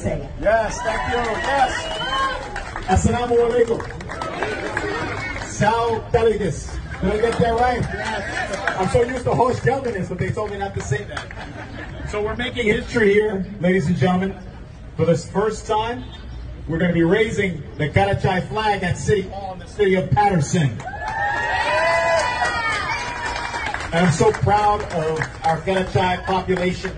say it. Yes, thank you. Yes. Assalamu alaikum. Sal Delegas. Did I get that right? Yes. I'm so used to host gentleness, but they told me not to say that. So we're making history here, ladies and gentlemen. For this first time, we're going to be raising the Karachai flag at City Hall in the city of Patterson. And I'm so proud of our Karachai population.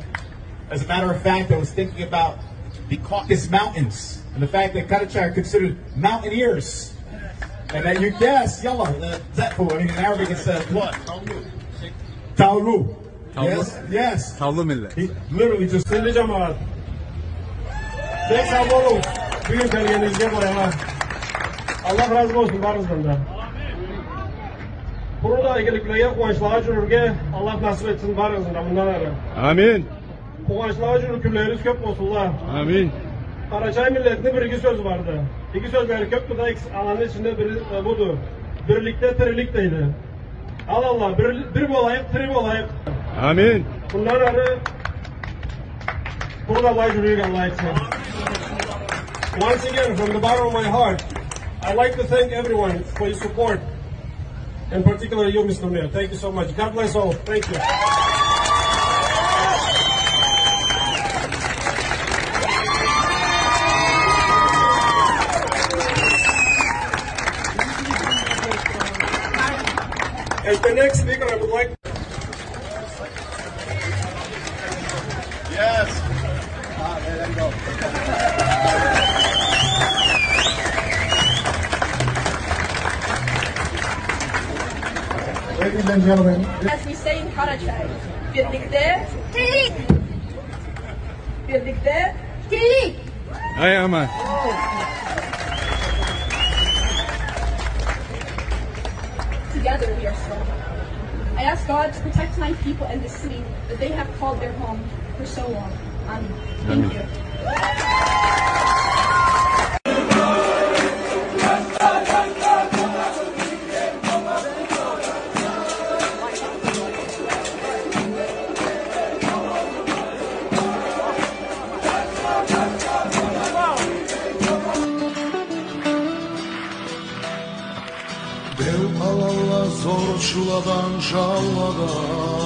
As a matter of fact, I was thinking about the Caucasus Mountains and the fact that Karachai are considered mountaineers. And that you guess, yalla, Zetfu, I mean in Arabic it's what? Taulu. Yes, yes. Taulu millet. He literally just... Sevgili cemaat, pek sağ olun. Bugün gelgenizde buraya. Allah razı olsun barınızdan da. Burada ilgilikliye kuvveçlağa cürürge Allah nasip etsin barınızdan bundan ara. Amin. Kuvveçlağa cürür külleriniz köp olsunlar. Amin. Karachai milletinde bir iki söz vardı. İki sözleri köp bu da alanın içinde biri budur. Birlikte tirikteydi. Allah bir olayıp tri olayıp. Amin. Bundan ara burada Allah cürürge Allah etsin. Once again, from the bottom of my heart, I'd like to thank everyone for your support, in particular you, Mr. Mayor. Thank you so much. God bless all. Thank you. As the next speaker, I would like to... Yes. There you go. Ladies and gentlemen, as we say in Karachai, birlikte birlik, birlikte birlik. Ay aman. Together we are strong. I ask God to protect my people and the city that they have called their home for so long. Amen. Thank you. Dev palalla zor çuladan şalladan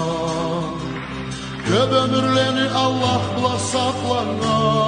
Göb ömürleni Allah bula saklanan